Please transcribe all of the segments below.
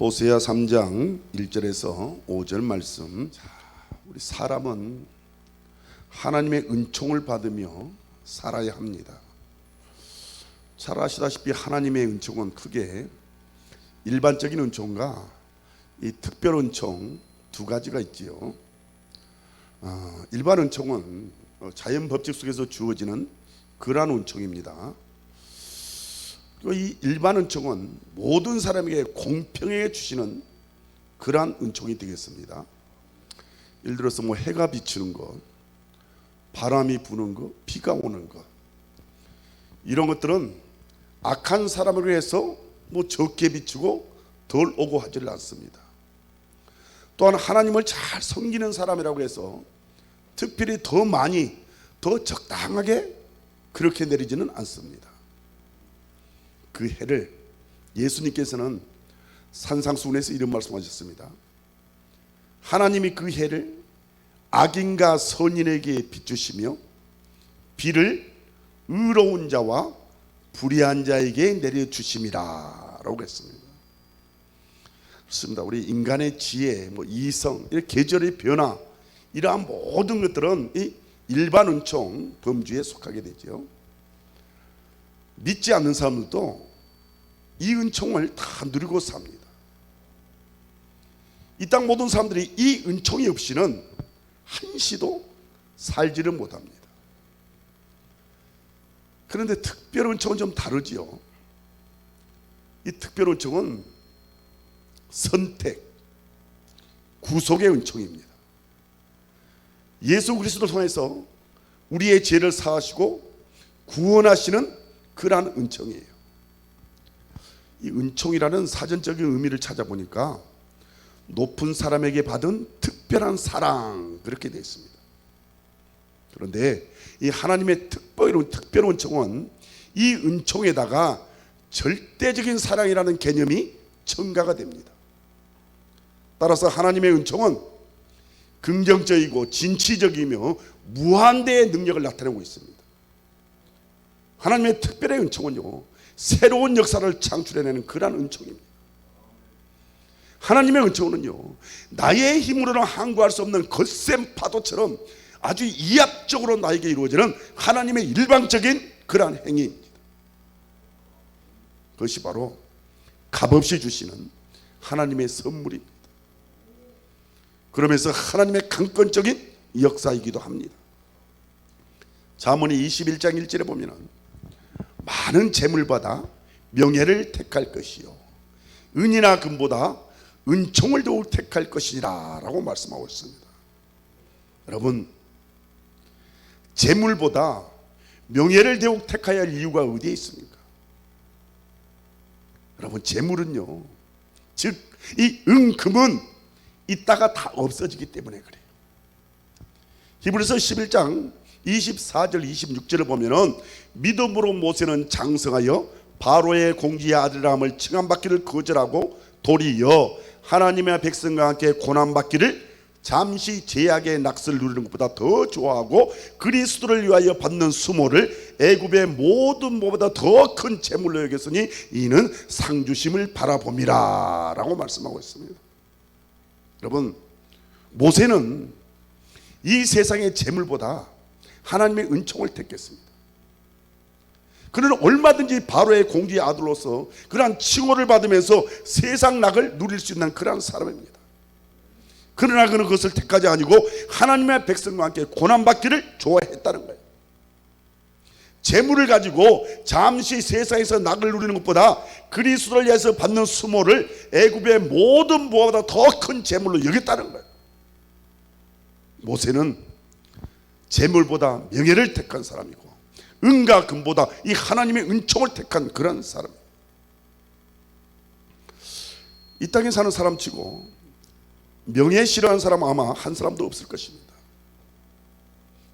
호세아 3장 1절에서 5절 말씀. 우리 사람은 하나님의 은총을 받으며 살아야 합니다. 잘 아시다시피 하나님의 은총은 크게 일반적인 은총과 이 특별 은총 두 가지가 있지요. 일반 은총은 자연 법칙 속에서 주어지는 그러한 은총입니다. 이 일반 은총은 모든 사람에게 공평하게 주시는 그러한 은총이 되겠습니다. 예를 들어서 해가 비치는 것, 바람이 부는 것, 비가 오는 것, 이런 것들은 악한 사람을 위해서 적게 비치고 덜 오고 하지를 않습니다. 또한 하나님을 잘 섬기는 사람이라고 해서 특별히 더 많이, 더 적당하게 그렇게 내리지는 않습니다. 그 해를 예수님께서는 산상수훈에서 이런 말씀하셨습니다. 하나님이 그 해를 악인과 선인에게 비추시며 비를 의로운 자와 불의한 자에게 내려주심이라 라고 했습니다. 그렇습니다. 우리 인간의 지혜, 이성, 계절의 변화, 이러한 모든 것들은 이 일반 은총 범주에 속하게 되죠. 믿지 않는 사람들도 이 은총을 다 누리고 삽니다. 이 땅 모든 사람들이 이 은총이 없이는 한시도 살지를 못합니다. 그런데 특별 은총은 좀 다르지요. 이 특별 은총은 선택, 구속의 은총입니다. 예수 그리스도를 통해서 우리의 죄를 사하시고 구원하시는 그러한 은총이에요. 이 은총이라는 사전적인 의미를 찾아보니까 높은 사람에게 받은 특별한 사랑, 그렇게 되어 있습니다. 그런데 이 하나님의 특별 은총은 이 은총에다가 절대적인 사랑이라는 개념이 첨가가 됩니다. 따라서 하나님의 은총은 긍정적이고 진취적이며 무한대의 능력을 나타내고 있습니다. 하나님의 특별의 은총은요, 새로운 역사를 창출해내는 그러한 은총입니다. 하나님의 은총은요, 나의 힘으로는 항구할 수 없는 거센 파도처럼 아주 이합적으로 나에게 이루어지는 하나님의 일방적인 그러한 행위입니다. 그것이 바로 값없이 주시는 하나님의 선물입니다. 그러면서 하나님의 강권적인 역사이기도 합니다. 잠언이 21장 1절에 보면 많은 재물보다 명예를 택할 것이요 은이나 금보다 은총을 더욱 택할 것이라 라고 말씀하고 있습니다. 여러분, 재물보다 명예를 더욱 택해야 할 이유가 어디에 있습니까? 여러분, 재물은요, 즉 이 금은 있다가 다 없어지기 때문에 그래요. 히브리서 11장 24절 26절을 보면은 믿음으로 모세는 장성하여 바로의 공주의 아들이라함을 칭함받기를 거절하고 도리어 하나님의 백성과 함께 고난받기를 잠시 제약의 낙서를 누리는 것보다 더 좋아하고 그리스도를 위하여 받는 수모를 애굽의 모든 것보다 더 큰 재물로 여겼으니 이는 상주심을 바라봄이라 라고 말씀하고 있습니다. 여러분, 모세는 이 세상의 재물보다 하나님의 은총을 택했습니다. 그는 얼마든지 바로의 공주의 아들로서 그러한 칭호를 받으면서 세상 낙을 누릴 수 있는 그러한 사람입니다. 그러나 그는 그것을 택하지 아니고 하나님의 백성과 함께 고난받기를 좋아했다는 거예요. 재물을 가지고 잠시 세상에서 낙을 누리는 것보다 그리스도를 위해서 받는 수모를 애굽의 모든 부하보다 더 큰 재물로 여겼다는 거예요. 모세는 재물보다 명예를 택한 사람이고 은과 금보다 이 하나님의 은총을 택한 그런 사람. 이 땅에 사는 사람치고 명예 싫어하는 사람 아마 한 사람도 없을 것입니다.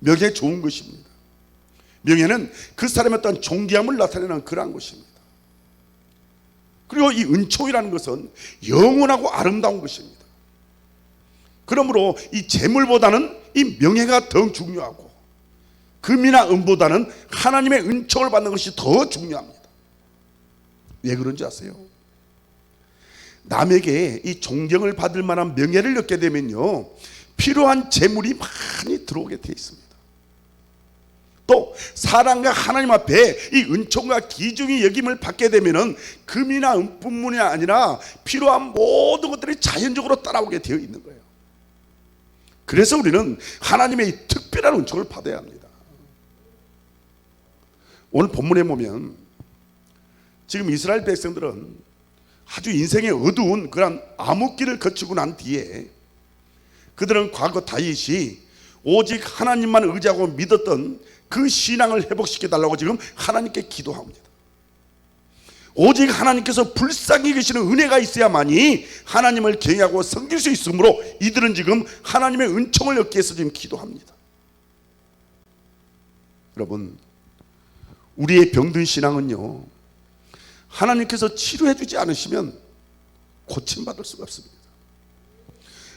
명예 좋은 것입니다. 명예는 그 사람의 어떤 존귀함을 나타내는 그러한 것입니다. 그리고 이 은총이라는 것은 영원하고 아름다운 것입니다. 그러므로 이 재물보다는 이 명예가 더 중요하고 금이나 은보다는 하나님의 은총을 받는 것이 더 중요합니다. 왜 그런지 아세요? 남에게 이 존경을 받을 만한 명예를 얻게 되면요, 필요한 재물이 많이 들어오게 되어 있습니다. 또 사랑과 하나님 앞에 이 은총과 기중이 여김을 받게 되면은 금이나 은뿐만이 아니라 필요한 모든 것들이 자연적으로 따라오게 되어 있는 거예요. 그래서 우리는 하나님의 이 특별한 은총을 받아야 합니다. 오늘 본문에 보면 지금 이스라엘 백성들은 아주 인생의 어두운 그런 암흑길을 거치고 난 뒤에 그들은 과거 다윗이 오직 하나님만 의지하고 믿었던 그 신앙을 회복시켜 달라고 지금 하나님께 기도합니다. 오직 하나님께서 불쌍히 계시는 은혜가 있어야만이 하나님을 경외하고 섬길 수 있으므로 이들은 지금 하나님의 은총을 얻기 위해서 지금 기도합니다. 여러분, 우리의 병든 신앙은요, 하나님께서 치료해 주지 않으시면 고침받을 수가 없습니다.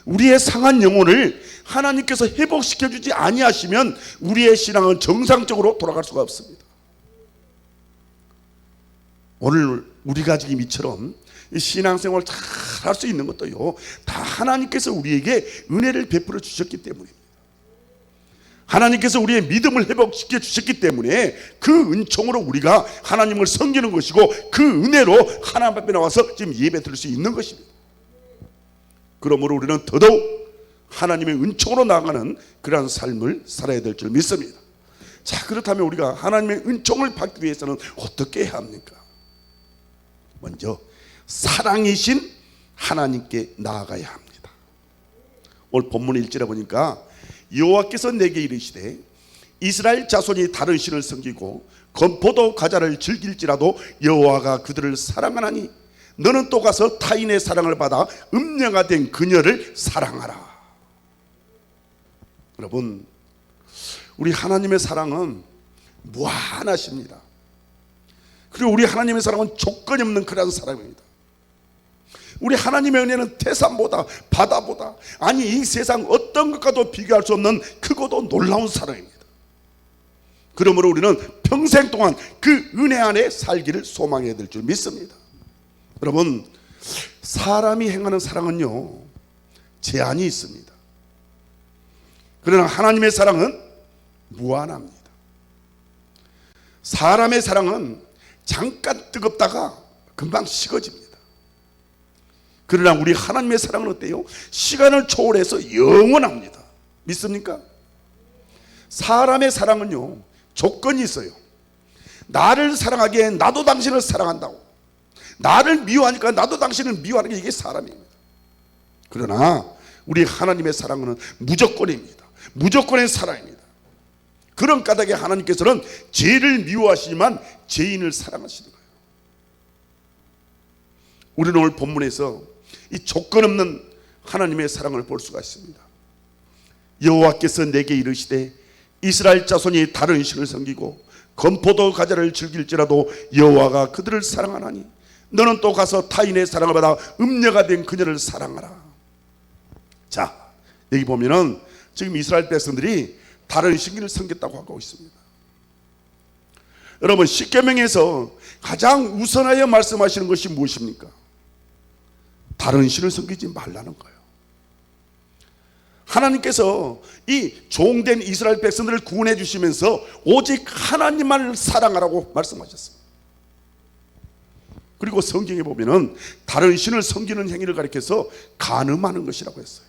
우리의 상한 영혼을 하나님께서 회복시켜 주지 아니하시면 우리의 신앙은 정상적으로 돌아갈 수가 없습니다. 오늘 우리가 지금 이처럼 신앙생활을 잘 할 수 있는 것도요, 다 하나님께서 우리에게 은혜를 베풀어 주셨기 때문입니다. 하나님께서 우리의 믿음을 회복시켜 주셨기 때문에 그 은총으로 우리가 하나님을 섬기는 것이고 그 은혜로 하나님 앞에 나와서 지금 예배 드릴 수 있는 것입니다. 그러므로 우리는 더더욱 하나님의 은총으로 나아가는 그러한 삶을 살아야 될 줄 믿습니다. 자, 그렇다면 우리가 하나님의 은총을 받기 위해서는 어떻게 해야 합니까? 먼저 사랑이신 하나님께 나아가야 합니다. 오늘 본문 1절에 보니까 여호와께서 내게 이르시되 이스라엘 자손이 다른 신을 섬기고 건포도 과자를 즐길지라도 여호와가 그들을 사랑하나니 너는 또 가서 타인의 사랑을 받아 음녀가 된 그녀를 사랑하라. 여러분, 우리 하나님의 사랑은 무한하십니다. 그리고 우리 하나님의 사랑은 조건이 없는 그런 사랑입니다. 우리 하나님의 은혜는 태산보다 바다보다, 아니 이 세상 어떤 것과도 비교할 수 없는 크고도 놀라운 사랑입니다. 그러므로 우리는 평생 동안 그 은혜 안에 살기를 소망해야 될 줄 믿습니다. 여러분, 사람이 행하는 사랑은요, 제한이 있습니다. 그러나 하나님의 사랑은 무한합니다. 사람의 사랑은 잠깐 뜨겁다가 금방 식어집니다. 그러나 우리 하나님의 사랑은 어때요? 시간을 초월해서 영원합니다. 믿습니까? 사람의 사랑은요, 조건이 있어요. 나를 사랑하기에 나도 당신을 사랑한다고, 나를 미워하니까 나도 당신을 미워하는 게 이게 사람입니다. 그러나 우리 하나님의 사랑은 무조건입니다. 무조건의 사랑입니다. 그런 까닭에 하나님께서는 죄를 미워하시지만 죄인을 사랑하시는 거예요. 우리는 오늘 본문에서 이 조건 없는 하나님의 사랑을 볼 수가 있습니다. 여호와께서 내게 이르시되 이스라엘 자손이 다른 신을 섬기고 건포도 과자를 즐길지라도 여호와가 그들을 사랑하나니 너는 또 가서 타인의 사랑을 받아 음녀가 된 그녀를 사랑하라. 자, 여기 보면은 지금 이스라엘 백성들이 다른 신을 섬겼다고 하고 있습니다. 여러분, 십계명에서 가장 우선하여 말씀하시는 것이 무엇입니까? 다른 신을 섬기지 말라는 거예요. 하나님께서 이 종된 이스라엘 백성들을 구원해 주시면서 오직 하나님만을 사랑하라고 말씀하셨습니다. 그리고 성경에 보면은 다른 신을 섬기는 행위를 가리켜서 간음하는 것이라고 했어요.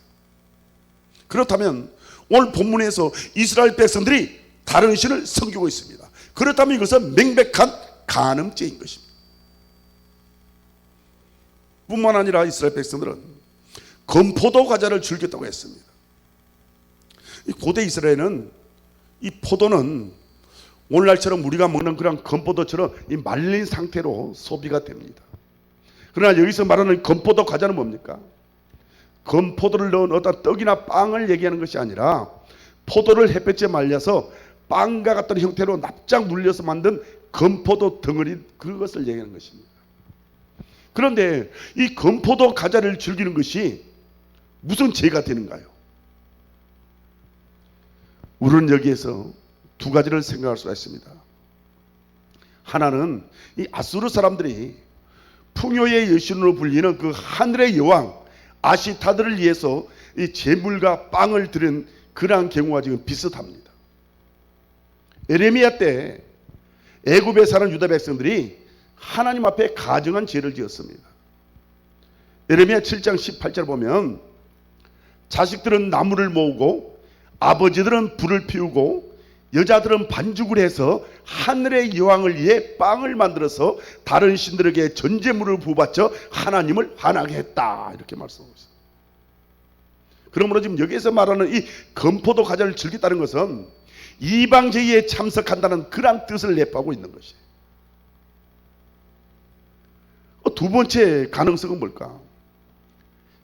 그렇다면 오늘 본문에서 이스라엘 백성들이 다른 신을 섬기고 있습니다. 그렇다면 이것은 명백한 간음죄인 것입니다. 뿐만 아니라 이스라엘 백성들은 건포도 과자를 즐겼다고 했습니다. 이 고대 이스라엘은 이 포도는 오늘날처럼 우리가 먹는 그런 건포도처럼 이 말린 상태로 소비가 됩니다. 그러나 여기서 말하는 건포도 과자는 뭡니까? 건포도를 넣은 어떤 떡이나 빵을 얘기하는 것이 아니라 포도를 햇볕에 말려서 빵과 같은 형태로 납작 눌려서 만든 건포도 덩어리, 그것을 얘기하는 것입니다. 그런데 이 건포도 과자를 즐기는 것이 무슨 죄가 되는가요? 우리는 여기에서 두 가지를 생각할 수가 있습니다. 하나는 이 아수르 사람들이 풍요의 여신으로 불리는 그 하늘의 여왕 아시타드를 위해서 이 제물과 빵을 드린 그러한 경우와 지금 비슷합니다. 에레미야 때 애굽에 사는 유다 백성들이 하나님 앞에 가증한 죄를 지었습니다. 에레미야 7장 18절 보면 자식들은 나무를 모으고 아버지들은 불을 피우고 여자들은 반죽을 해서 하늘의 여왕을 위해 빵을 만들어서 다른 신들에게 전제물을 부바쳐 하나님을 화나게 했다, 이렇게 말씀하고 있습니다. 그러므로 지금 여기에서 말하는 이 건포도 과자를 즐겼다는 것은 이방제의에 참석한다는 그런 뜻을 내포하고 있는 것이에요. 두 번째 가능성은 뭘까?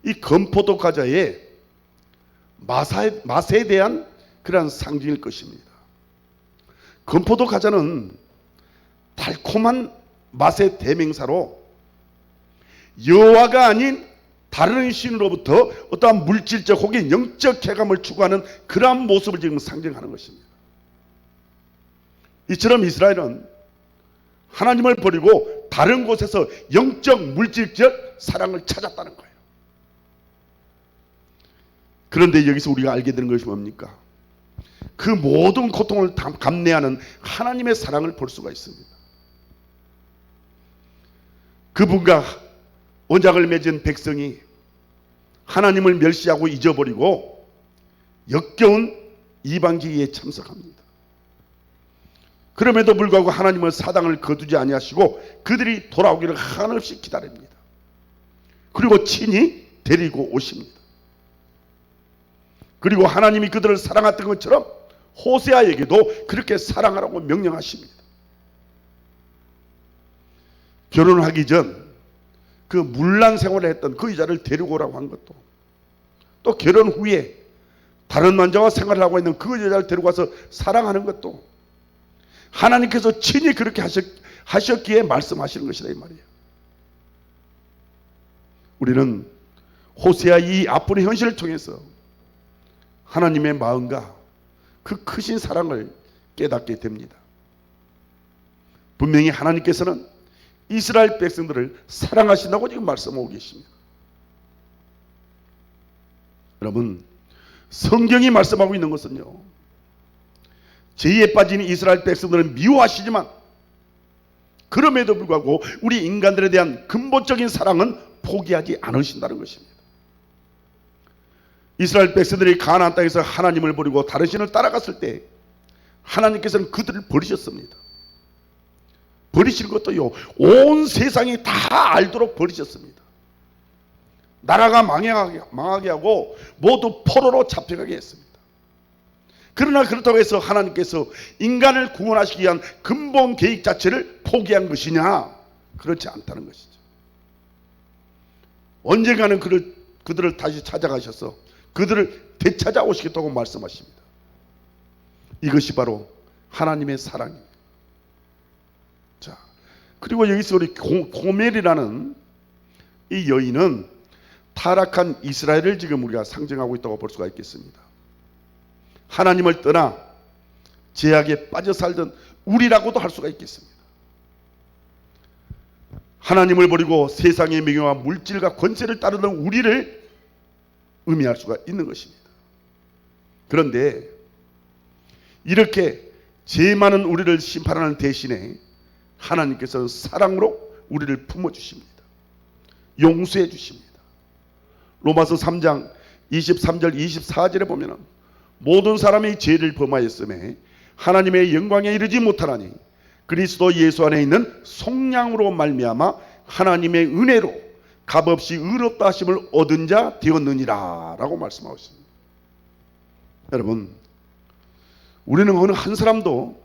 이 건포도 과자의 맛에 대한 그러한 상징일 것입니다. 건포도 과자는 달콤한 맛의 대명사로 여호와가 아닌 다른 신으로부터 어떠한 물질적 혹은 영적 쾌감을 추구하는 그러한 모습을 지금 상징하는 것입니다. 이처럼 이스라엘은 하나님을 버리고 다른 곳에서 영적 물질적 사랑을 찾았다는 거예요. 그런데 여기서 우리가 알게 되는 것이 뭡니까? 그 모든 고통을 감내하는 하나님의 사랑을 볼 수가 있습니다. 그분과 언약을 맺은 백성이 하나님을 멸시하고 잊어버리고 역겨운 이방지에 참석합니다. 그럼에도 불구하고 하나님은 사당을 거두지 아니하시고 그들이 돌아오기를 한없이 기다립니다. 그리고 친히 데리고 오십니다. 그리고 하나님이 그들을 사랑했던 것처럼 호세아에게도 그렇게 사랑하라고 명령하십니다. 결혼하기 전 그 문란 생활을 했던 그 여자를 데리고 오라고 한 것도, 또 결혼 후에 다른 남자와 생활을 하고 있는 그 여자를 데리고 와서 사랑하는 것도 하나님께서 친히 그렇게 하셨기에 말씀하시는 것이다, 이 말이에요. 우리는 호세아 이 아픈 현실을 통해서 하나님의 마음과 그 크신 사랑을 깨닫게 됩니다. 분명히 하나님께서는 이스라엘 백성들을 사랑하신다고 지금 말씀하고 계십니다. 여러분, 성경이 말씀하고 있는 것은요, 죄에 빠진 이스라엘 백성들은 미워하시지만 그럼에도 불구하고 우리 인간들에 대한 근본적인 사랑은 포기하지 않으신다는 것입니다. 이스라엘 백성들이 가나안 땅에서 하나님을 버리고 다른 신을 따라갔을 때 하나님께서는 그들을 버리셨습니다. 버리실 것도요, 온 세상이 다 알도록 버리셨습니다. 나라가 망하게 하고 모두 포로로 잡혀가게 했습니다. 그러나 그렇다고 해서 하나님께서 인간을 구원하시기 위한 근본 계획 자체를 포기한 것이냐? 그렇지 않다는 것이죠. 언젠가는 그들을 다시 찾아가셔서 그들을 되찾아오시겠다고 말씀하십니다. 이것이 바로 하나님의 사랑입니다. 자, 그리고 여기서 우리 고멜이라는 이 여인은 타락한 이스라엘을 지금 우리가 상징하고 있다고 볼 수가 있겠습니다. 하나님을 떠나 죄악에 빠져 살던 우리라고도 할 수가 있겠습니다. 하나님을 버리고 세상의 명예와 물질과 권세를 따르던 우리를 의미할 수가 있는 것입니다. 그런데 이렇게 죄 많은 우리를 심판하는 대신에 하나님께서는 사랑으로 우리를 품어주십니다. 용서해 주십니다. 로마서 3장 23절 24절에 보면 모든 사람이 죄를 범하였음에 하나님의 영광에 이르지 못하나니 그리스도 예수 안에 있는 속량으로 말미암아 하나님의 은혜로 값없이 의롭다 하심을 얻은 자 되었느니라 라고 말씀하고 있습니다. 여러분, 우리는 어느 한 사람도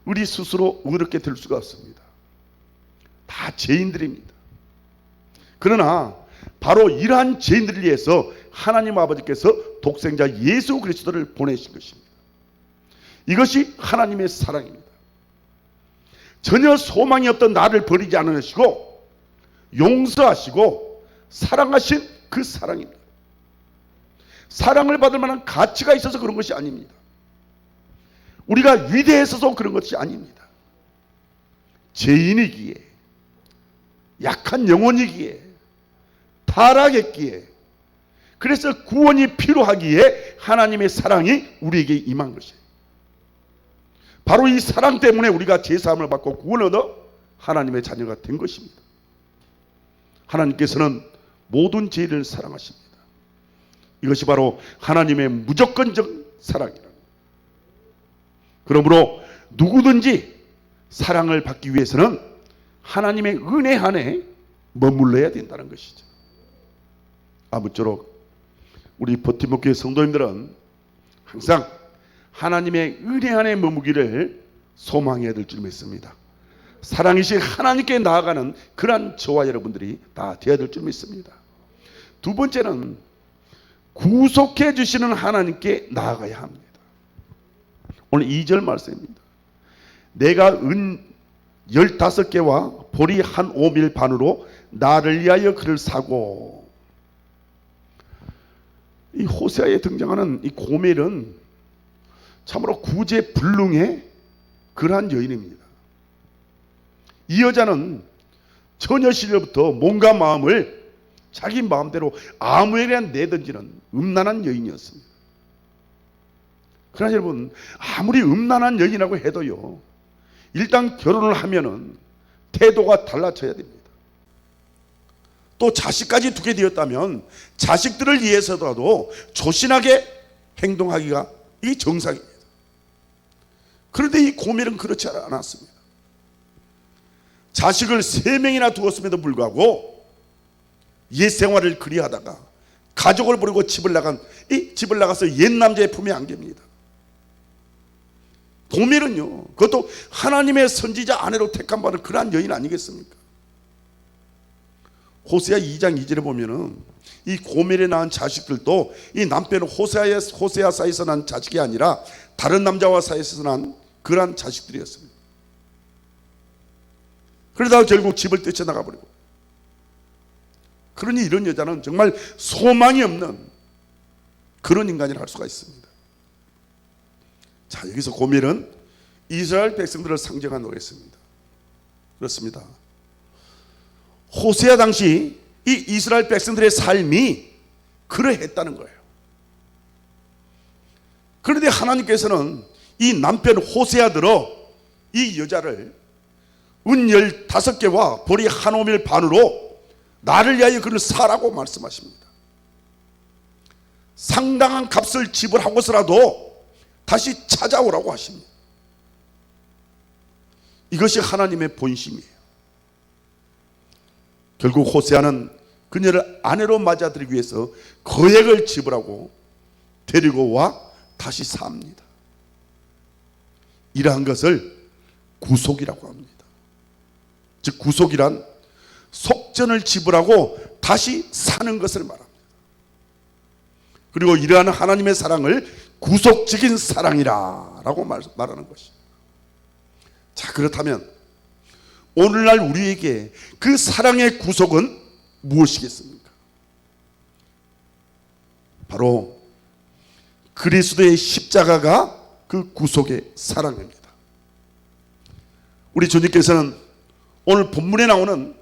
우리 스스로 의롭게 될 수가 없습니다. 다 죄인들입니다. 그러나 바로 이러한 죄인들을 위해서 하나님 아버지께서 독생자 예수 그리스도를 보내신 것입니다. 이것이 하나님의 사랑입니다. 전혀 소망이 없던 나를 버리지 않으시고 용서하시고 사랑하신 그 사랑입니다. 사랑을 받을 만한 가치가 있어서 그런 것이 아닙니다. 우리가 위대해서도 그런 것이 아닙니다. 죄인이기에 약한 영혼이기에, 타락했기에, 그래서 구원이 필요하기에 하나님의 사랑이 우리에게 임한 것이에요. 바로 이 사랑 때문에 우리가 제사함을 받고 구원을 얻어 하나님의 자녀가 된 것입니다. 하나님께서는 모든 죄를 사랑하십니다. 이것이 바로 하나님의 무조건적 사랑이라. 그러므로 누구든지 사랑을 받기 위해서는 하나님의 은혜 안에 머물러야 된다는 것이죠. 아무쪼록 우리 버팀목교회 성도님들은 항상 하나님의 은혜 안에 머무기를 소망해야 될 줄 믿습니다. 사랑이신 하나님께 나아가는 그러한 저와 여러분들이 다 되어야 될 줄 믿습니다. 두 번째는 구속해 주시는 하나님께 나아가야 합니다. 오늘 2절 말씀입니다. 내가 은 15개와 보리 한 오밀 반으로 나를 위하여 그를 사고. 이 호세아에 등장하는 이 고멜은 참으로 구제불능의 그러한 여인입니다. 이 여자는 처녀 시절부터 몸과 마음을 자기 마음대로 아무에게나 내던지는 음란한 여인이었습니다. 그러나 여러분, 아무리 음란한 여인이라고 해도요, 일단 결혼을 하면은 태도가 달라져야 됩니다. 또 자식까지 두게 되었다면 자식들을 위해서라도 조신하게 행동하기가 이 정상입니다. 그런데 이 고멜은 그렇지 않았습니다. 자식을 3명이나 두었음에도 불구하고 옛 생활을 그리하다가 가족을 버리고 집을 나가서 옛 남자의 품에 안깁니다. 고멜은요, 그것도 하나님의 선지자 아내로 택함 받은 그러한 여인 아니겠습니까? 호세아 2장 2절에 보면은 이 고멜에 낳은 자식들도 이 남편 호세아 사이에서 난 자식이 아니라 다른 남자와 사이에서 난 그러한 자식들이었습니다. 그러다가 결국 집을 뛰쳐나가 버리고. 그러니 이런 여자는 정말 소망이 없는 그런 인간이라 할 수가 있습니다. 자, 여기서 고멜은 이스라엘 백성들을 상징한 노래였습니다. 그렇습니다. 호세아 당시 이 이스라엘 백성들의 삶이 그러했다는 거예요. 그런데 하나님께서는 이 남편 호세아들어 이 여자를 은 15개와 보리 한 오밀 반으로 나를 위하여 그를 사라고 말씀하십니다. 상당한 값을 지불하고서라도 다시 찾아오라고 하십니다. 이것이 하나님의 본심이에요. 결국 호세아는 그녀를 아내로 맞아들이기 위해서 거액을 지불하고 데리고 와 다시 삽니다. 이러한 것을 구속이라고 합니다. 즉 구속이란 속전을 지불하고 다시 사는 것을 말합니다. 그리고 이러한 하나님의 사랑을 구속적인 사랑이라고 말하는 것입니다. 자, 그렇다면 오늘날 우리에게 그 사랑의 구속은 무엇이겠습니까? 바로 그리스도의 십자가가 그 구속의 사랑입니다. 우리 주님께서는 오늘 본문에 나오는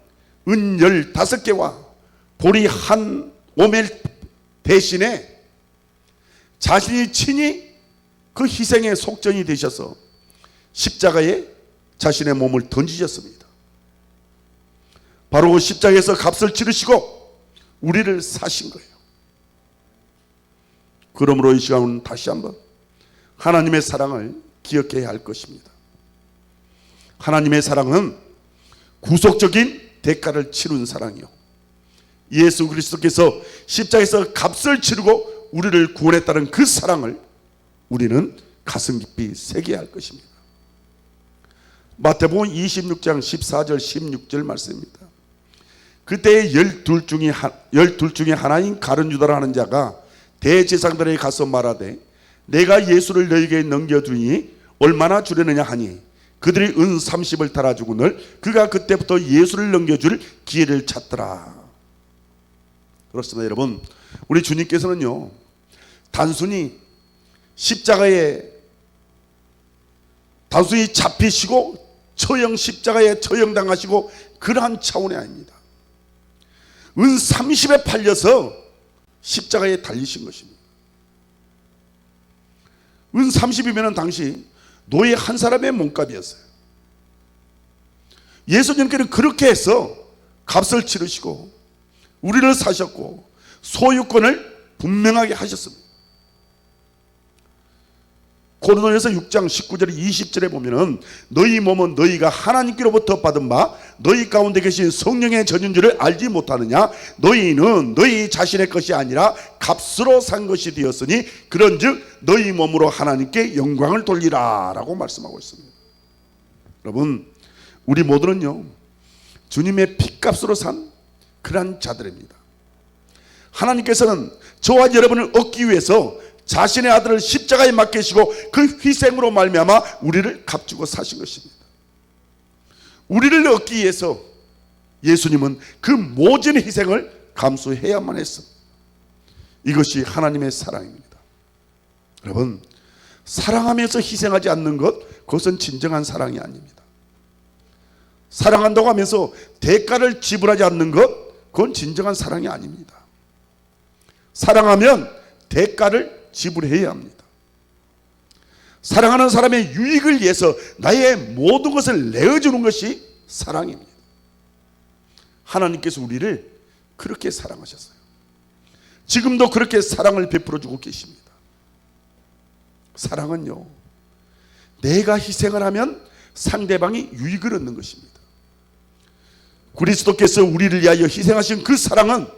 은 15개와 보리 한 오멜 대신에 자신이 친히 그 희생의 속전이 되셔서 십자가에 자신의 몸을 던지셨습니다. 바로 그 십자가에서 값을 치르시고 우리를 사신 거예요. 그러므로 이 시간은 다시 한번 하나님의 사랑을 기억해야 할 것입니다. 하나님의 사랑은 구속적인 대가를 치른 사랑이요, 예수 그리스도께서 십자가에서 값을 치르고 우리를 구원했다는 그 사랑을 우리는 가슴 깊이 새겨야 할 것입니다. 마태복음 26장 14절 16절 말씀입니다. 그때 12 중에 하나인 가룟 유다라는 자가 대제사장들에게 가서 말하되 내가 예수를 너에게 넘겨주니 얼마나 주려느냐 하니 그들이 은 30을 달아주거늘 그가 그때부터 예수를 넘겨줄 기회를 찾더라. 그렇습니다. 여러분, 우리 주님께서는요, 단순히 십자가에 단순히 잡히시고 처형 십자가에 처형당하시고 그러한 차원이 아닙니다. 은 30에 팔려서 십자가에 달리신 것입니다. 은 30이면 당시 노예 한 사람의 몸값이었어요. 예수님께는 그렇게 해서 값을 치르시고 우리를 사셨고 소유권을 분명하게 하셨습니다. 고린도전서 6장 19절 20절에 보면은 너희 몸은 너희가 하나님께로부터 받은 바 너희 가운데 계신 성령의 전인 줄을 알지 못하느냐. 너희는 너희 자신의 것이 아니라 값으로 산 것이 되었으니 그런즉 너희 몸으로 하나님께 영광을 돌리라 라고 말씀하고 있습니다. 여러분, 우리 모두는요 주님의 피값으로 산 그런 자들입니다. 하나님께서는 저와 여러분을 얻기 위해서 자신의 아들을 십자가에 맡기시고 그 희생으로 말미암아 우리를 값주고 사신 것입니다. 우리를 얻기 위해서 예수님은 그 모진 희생을 감수해야만 했습니다. 이것이 하나님의 사랑입니다. 여러분, 사랑하면서 희생하지 않는 것, 그것은 진정한 사랑이 아닙니다. 사랑한다고 하면서 대가를 지불하지 않는 것, 그건 진정한 사랑이 아닙니다. 사랑하면 대가를 지불해야 합니다. 사랑하는 사람의 유익을 위해서 나의 모든 것을 내어주는 것이 사랑입니다. 하나님께서 우리를 그렇게 사랑하셨어요. 지금도 그렇게 사랑을 베풀어주고 계십니다. 사랑은요, 내가 희생을 하면 상대방이 유익을 얻는 것입니다. 그리스도께서 우리를 위하여 희생하신 그 사랑은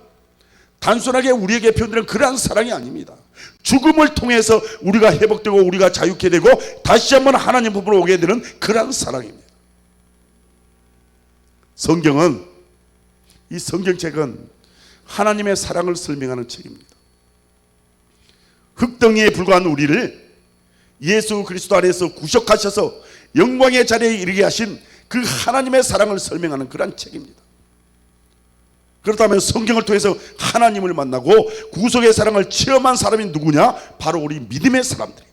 단순하게 우리에게 표현되는 그러한 사랑이 아닙니다. 죽음을 통해서 우리가 회복되고 우리가 자유케 되고 다시 한번 하나님 품으로 오게 되는 그러한 사랑입니다. 성경은, 이 성경책은 하나님의 사랑을 설명하는 책입니다. 흙덩이에 불과한 우리를 예수 그리스도 안에서 구속하셔서 영광의 자리에 이르게 하신 그 하나님의 사랑을 설명하는 그러한 책입니다. 그렇다면 성경을 통해서 하나님을 만나고 구속의 사랑을 체험한 사람이 누구냐? 바로 우리 믿음의 사람들이에요.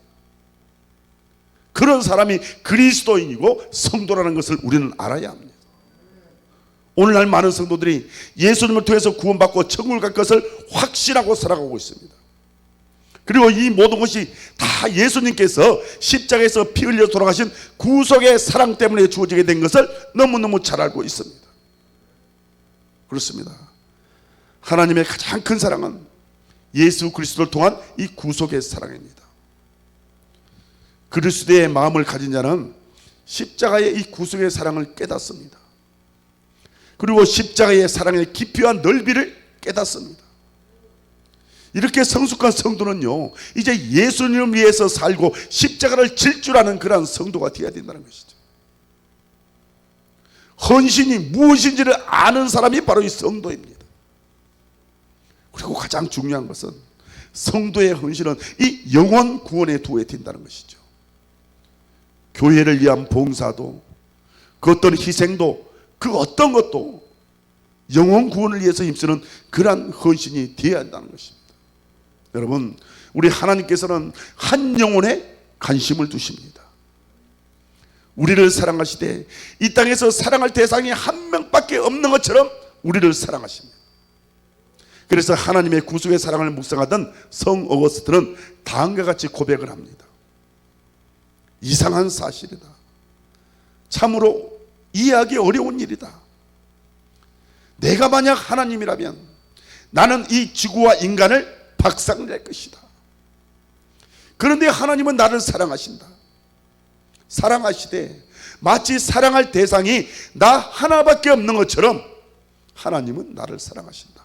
그런 사람이 그리스도인이고 성도라는 것을 우리는 알아야 합니다. 오늘날 많은 성도들이 예수님을 통해서 구원받고 천국을 갈 것을 확신하고 살아가고 있습니다. 그리고 이 모든 것이 다 예수님께서 십자가에서 피 흘려 돌아가신 구속의 사랑 때문에 주어지게 된 것을 너무너무 잘 알고 있습니다. 그렇습니다. 하나님의 가장 큰 사랑은 예수 그리스도를 통한 이 구속의 사랑입니다. 그리스도의 마음을 가진 자는 십자가의 이 구속의 사랑을 깨닫습니다. 그리고 십자가의 사랑의 깊이와 넓이를 깨닫습니다. 이렇게 성숙한 성도는요, 이제 예수님을 위해서 살고 십자가를 질 줄 아는 그러한 성도가 되어야 된다는 것이죠. 헌신이 무엇인지를 아는 사람이 바로 이 성도입니다. 그리고 가장 중요한 것은 성도의 헌신은 이 영혼 구원에 도움이 된다는 것이죠. 교회를 위한 봉사도, 그 어떤 희생도, 그 어떤 것도 영혼 구원을 위해서 힘쓰는 그러한 헌신이 되어야 한다는 것입니다. 여러분, 우리 하나님께서는 한 영혼에 관심을 두십니다. 우리를 사랑하시되 이 땅에서 사랑할 대상이 한 명밖에 없는 것처럼 우리를 사랑하십니다. 그래서 하나님의 구속의 사랑을 묵상하던 성 어거스트는 다음과 같이 고백을 합니다. 이상한 사실이다. 참으로 이해하기 어려운 일이다. 내가 만약 하나님이라면 나는 이 지구와 인간을 박살낼 것이다. 그런데 하나님은 나를 사랑하신다. 사랑하시되 마치 사랑할 대상이 나 하나밖에 없는 것처럼 하나님은 나를 사랑하신다.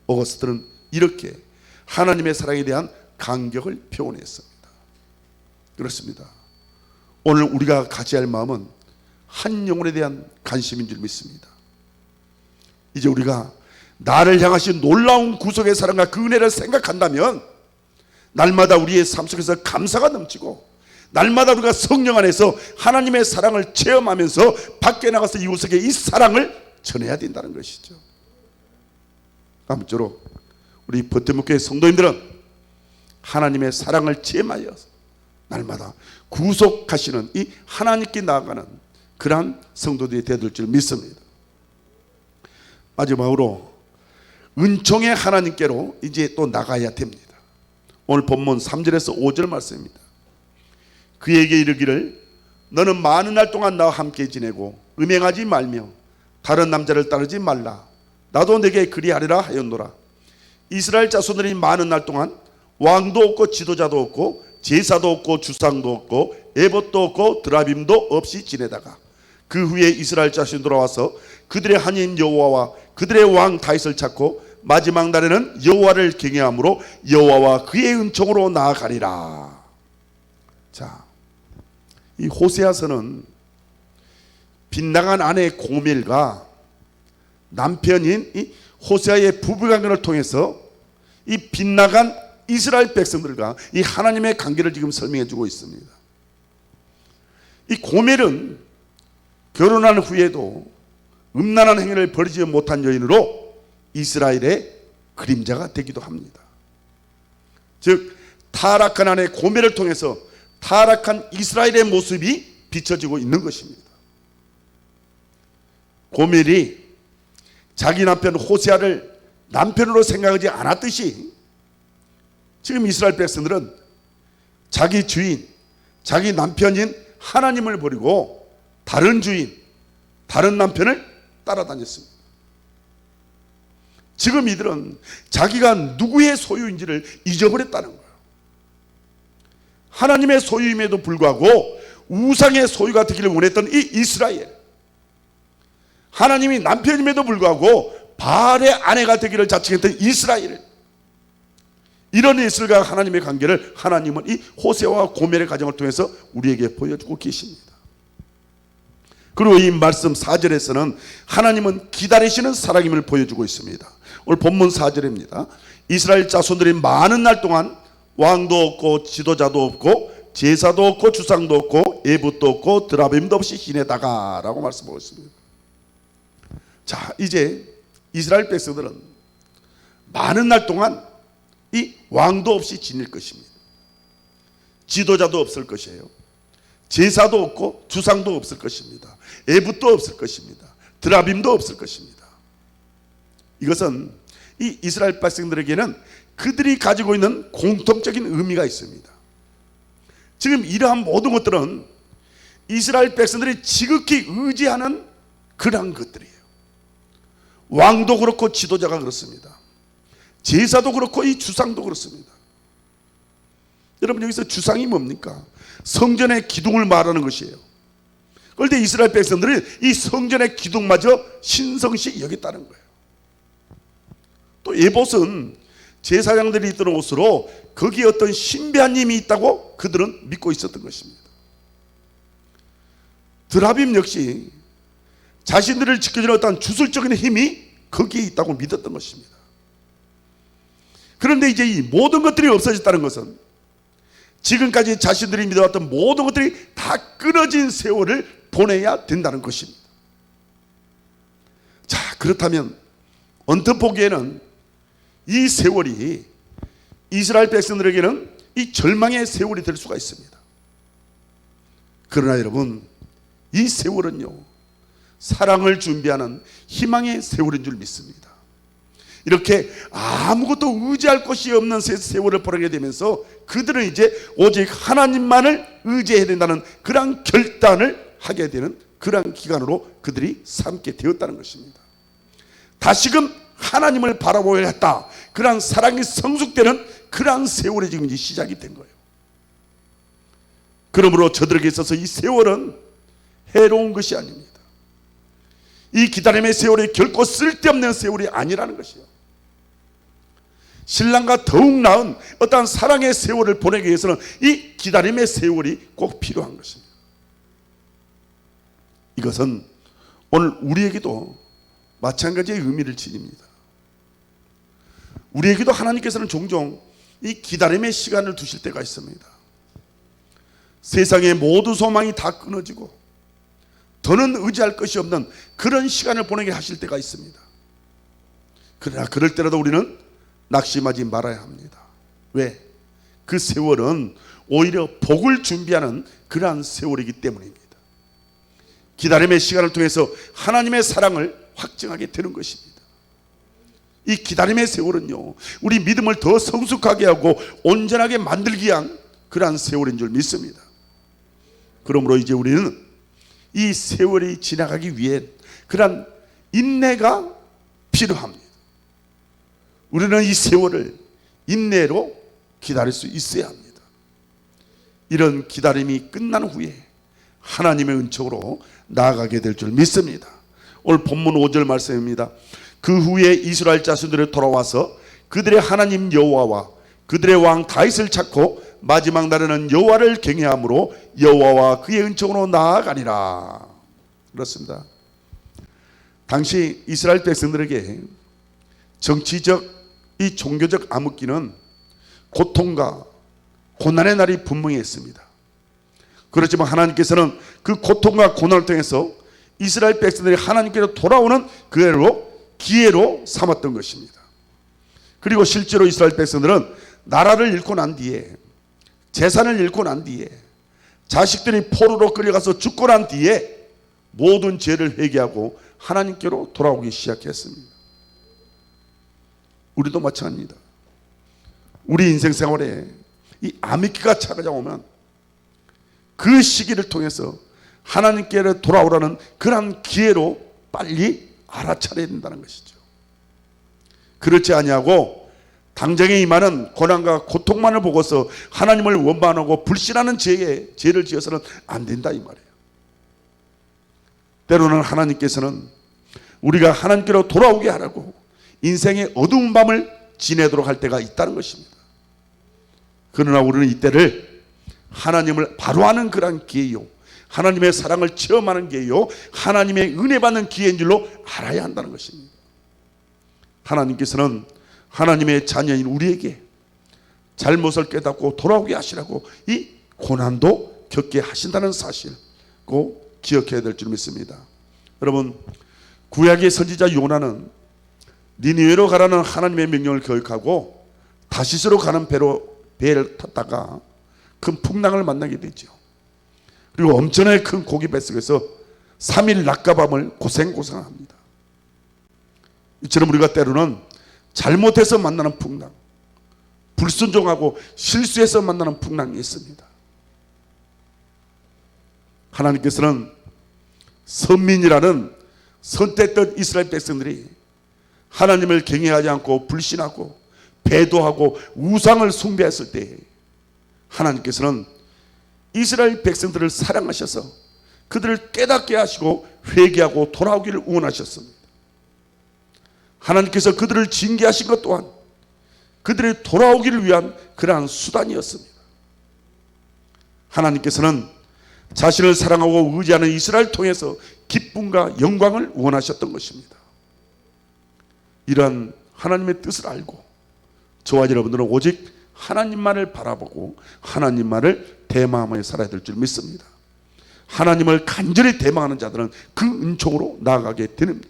어거스트는 이렇게 하나님의 사랑에 대한 감격을 표현했습니다. 그렇습니다. 오늘 우리가 가져야 할 마음은 한 영혼에 대한 관심인 줄 믿습니다. 이제 우리가 나를 향하신 놀라운 구속의 사랑과 그 은혜를 생각한다면 날마다 우리의 삶 속에서 감사가 넘치고 날마다 우리가 성령 안에서 하나님의 사랑을 체험하면서 밖에 나가서 이웃에게 이 사랑을 전해야 된다는 것이죠. 아무쪼록 우리 버팀목교회 성도님들은 하나님의 사랑을 체험하여 날마다 구속하시는 이 하나님께 나아가는 그러한 성도들이 되어줄 줄 믿습니다. 마지막으로 은총의 하나님께로 이제 또 나가야 됩니다. 오늘 본문 3절에서 5절 말씀입니다. 그에게 이르기를 너는 많은 날 동안 나와 함께 지내고 음행하지 말며 다른 남자를 따르지 말라. 나도 내게 그리하리라 하였노라. 이스라엘 자손들이 많은 날 동안 왕도 없고 지도자도 없고 제사도 없고 주상도 없고 에봇도 없고 드라빔도 없이 지내다가 그 후에 이스라엘 자손이 돌아와서 그들의 하나님 여호와와 그들의 왕 다윗을 찾고 마지막 날에는 여호와를 경외함으로 여호와와 그의 은총으로 나아가리라. 자, 이 호세아서는 빗나간 아내 고멜과 남편인 이 호세아의 부부관계를 통해서 이 빗나간 이스라엘 백성들과 이 하나님의 관계를 지금 설명해 주고 있습니다. 이 고멜은 결혼한 후에도 음란한 행위를 버리지 못한 여인으로 이스라엘의 그림자가 되기도 합니다. 즉 타락한 아내 고멜을 통해서 타락한 이스라엘의 모습이 비춰지고 있는 것입니다. 고멜이 자기 남편 호세아를 남편으로 생각하지 않았듯이 지금 이스라엘 백성들은 자기 주인, 자기 남편인 하나님을 버리고 다른 주인, 다른 남편을 따라다녔습니다. 지금 이들은 자기가 누구의 소유인지를 잊어버렸다는 거예요. 하나님의 소유임에도 불구하고 우상의 소유가 되기를 원했던 이 이스라엘, 하나님이 남편임에도 불구하고 바알의 아내가 되기를 자청했던 이스라엘, 이런 이스라엘과 하나님의 관계를 하나님은 이 호세아와 고멜의 가정을 통해서 우리에게 보여주고 계십니다. 그리고 이 말씀 4절에서는 하나님은 기다리시는 사랑임을 보여주고 있습니다. 오늘 본문 4절입니다. 이스라엘 자손들이 많은 날 동안 왕도 없고 지도자도 없고 제사도 없고 주상도 없고 에봇도 없고 드라빔도 없이 지내다가 라고 말씀하고 있습니다. 자, 이제 이스라엘 백성들은 많은 날 동안 이 왕도 없이 지낼 것입니다. 지도자도 없을 것이에요. 제사도 없고 주상도 없을 것입니다. 에봇도 없을 것입니다. 드라빔도 없을 것입니다. 이것은 이 이스라엘 백성들에게는 그들이 가지고 있는 공통적인 의미가 있습니다. 지금 이러한 모든 것들은 이스라엘 백성들이 지극히 의지하는 그러한 것들이에요. 왕도 그렇고 지도자가 그렇습니다. 제사도 그렇고 이 주상도 그렇습니다. 여러분, 여기서 주상이 뭡니까? 성전의 기둥을 말하는 것이에요. 그런데 이스라엘 백성들이 이 성전의 기둥마저 신성시 여겼다는 거예요. 또 에봇은 제사장들이 입던 옷으로 거기에 어떤 신비한 힘이 있다고 그들은 믿고 있었던 것입니다. 드라빔 역시 자신들을 지켜주는 어떤 주술적인 힘이 거기에 있다고 믿었던 것입니다. 그런데 이제 이 모든 것들이 없어졌다는 것은 지금까지 자신들이 믿어왔던 모든 것들이 다 끊어진 세월을 보내야 된다는 것입니다. 자, 그렇다면 언뜻 보기에는 이 세월이 이스라엘 백성들에게는 이 절망의 세월이 될 수가 있습니다. 그러나 여러분, 이 세월은요, 사랑을 준비하는 희망의 세월인 줄 믿습니다. 이렇게 아무것도 의지할 것이 없는 세월을 보내게 되면서 그들은 이제 오직 하나님만을 의지해야 된다는 그러한 결단을 하게 되는 그러한 기간으로 그들이 삼게 되었다는 것입니다. 다시금 하나님을 바라보아야 했다, 그러한 사랑이 성숙되는 그러한 세월이 지금 이제 시작이 된 거예요. 그러므로 저들에게 있어서 이 세월은 해로운 것이 아닙니다. 이 기다림의 세월이 결코 쓸데없는 세월이 아니라는 것이요, 신랑과 더욱 나은 어떠한 사랑의 세월을 보내기 위해서는 이 기다림의 세월이 꼭 필요한 것입니다. 이것은 오늘 우리에게도 마찬가지의 의미를 지닙니다. 우리에게도 하나님께서는 종종 이 기다림의 시간을 두실 때가 있습니다. 세상의 모든 소망이 다 끊어지고 더는 의지할 것이 없는 그런 시간을 보내게 하실 때가 있습니다. 그러나 그럴 때라도 우리는 낙심하지 말아야 합니다. 왜? 그 세월은 오히려 복을 준비하는 그러한 세월이기 때문입니다. 기다림의 시간을 통해서 하나님의 사랑을 확증하게 되는 것입니다. 이 기다림의 세월은요, 우리 믿음을 더 성숙하게 하고 온전하게 만들기 위한 그러한 세월인 줄 믿습니다. 그러므로 이제 우리는 이 세월이 지나가기 위해 그러한 인내가 필요합니다. 우리는 이 세월을 인내로 기다릴 수 있어야 합니다. 이런 기다림이 끝난 후에 하나님의 은총으로 나아가게 될 줄 믿습니다. 오늘 본문 5절 말씀입니다. 그 후에 이스라엘 자손들이 돌아와서 그들의 하나님 여호와와 그들의 왕 다윗을 찾고 마지막 날에는 여호와를 경외함으로 여호와와 그의 은총으로 나아가니라. 그렇습니다. 당시 이스라엘 백성들에게 정치적 이 종교적 암흑기는 고통과 고난의 날이 분명히 있습니다. 그렇지만 하나님께서는 그 고통과 고난을 통해서 이스라엘 백성들이 하나님께로 돌아오는 기회로 삼았던 것입니다. 그리고 실제로 이스라엘 백성들은 나라를 잃고 난 뒤에, 재산을 잃고 난 뒤에, 자식들이 포로로 끌려가서 죽고 난 뒤에 모든 죄를 회개하고 하나님께로 돌아오기 시작했습니다. 우리도 마찬가지입니다. 우리 인생 생활에 이 암흑기가 찾아오면 그 시기를 통해서 하나님께로 돌아오라는 그런 기회로 빨리 알아차려야 된다는 것이죠. 그렇지 아니하고 당장에 임하는 고난과 고통만을 보고서 하나님을 원망하고 불신하는 죄를 지어서는 안 된다 이 말이에요. 때로는 하나님께서는 우리가 하나님께로 돌아오게 하라고 인생의 어두운 밤을 지내도록 할 때가 있다는 것입니다. 그러나 우리는 이때를 하나님을 바로 아는 그런 기회요, 하나님의 사랑을 체험하는 기회요, 하나님의 은혜 받는 기회인 줄로 알아야 한다는 것입니다. 하나님께서는 하나님의 자녀인 우리에게 잘못을 깨닫고 돌아오게 하시라고 이 고난도 겪게 하신다는 사실 꼭 기억해야 될 줄 믿습니다. 여러분, 구약의 선지자 요나는 니느웨로 가라는 하나님의 명령을 거역하고 다시스로 가는 배를 탔다가 큰 풍랑을 만나게 되죠. 그리고 엄청나게 큰 고기 뱃속에서 3일 낮과 밤을 고생합니다. 이처럼 우리가 때로는 잘못해서 만나는 풍랑, 불순종하고 실수해서 만나는 풍랑이 있습니다. 하나님께서는 선민이라는 선택된 이스라엘 백성들이 하나님을 경외하지 않고 불신하고 배도하고 우상을 숭배했을 때 하나님께서는 이스라엘 백성들을 사랑하셔서 그들을 깨닫게 하시고 회개하고 돌아오기를 원하셨습니다. 하나님께서 그들을 징계하신 것 또한 그들이 돌아오기를 위한 그러한 수단이었습니다. 하나님께서는 자신을 사랑하고 의지하는 이스라엘을 통해서 기쁨과 영광을 원하셨던 것입니다. 이러한 하나님의 뜻을 알고 저와 여러분들은 오직 하나님만을 바라보고 하나님만을 대마하며 살아야 될 줄 믿습니다. 하나님을 간절히 대마하는 자들은 그 은총으로 나아가게 됩니다.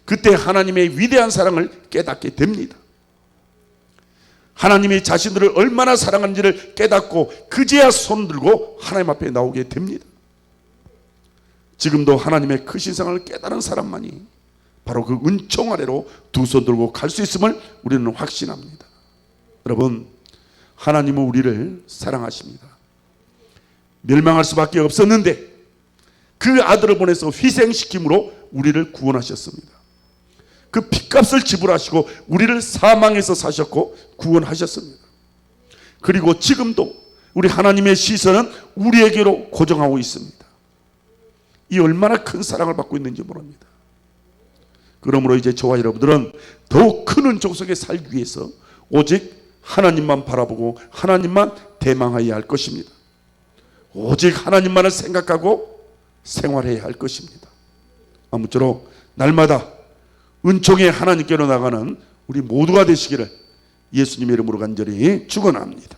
그때 하나님의 위대한 사랑을 깨닫게 됩니다. 하나님이 자신들을 얼마나 사랑하는지를 깨닫고 그제야 손 들고 하나님 앞에 나오게 됩니다. 지금도 하나님의 크신 사랑을 깨달은 사람만이 바로 그 은총 아래로 두 손 들고 갈 수 있음을 우리는 확신합니다. 여러분, 하나님은 우리를 사랑하십니다. 멸망할 수밖에 없었는데 그 아들을 보내서 희생시킴으로 우리를 구원하셨습니다. 그 핏값을 지불하시고 우리를 사망에서 사셨고 구원하셨습니다. 그리고 지금도 우리 하나님의 시선은 우리에게로 고정하고 있습니다. 이 얼마나 큰 사랑을 받고 있는지 모릅니다. 그러므로 이제 저와 여러분들은 더욱 큰 은총 속에 살기 위해서 오직 하나님만 바라보고 하나님만 대망하여야 할 것입니다. 오직 하나님만을 생각하고 생활해야 할 것입니다. 아무쪼록 날마다 은총의 하나님께로 나가는 우리 모두가 되시기를 예수님의 이름으로 간절히 축원합니다.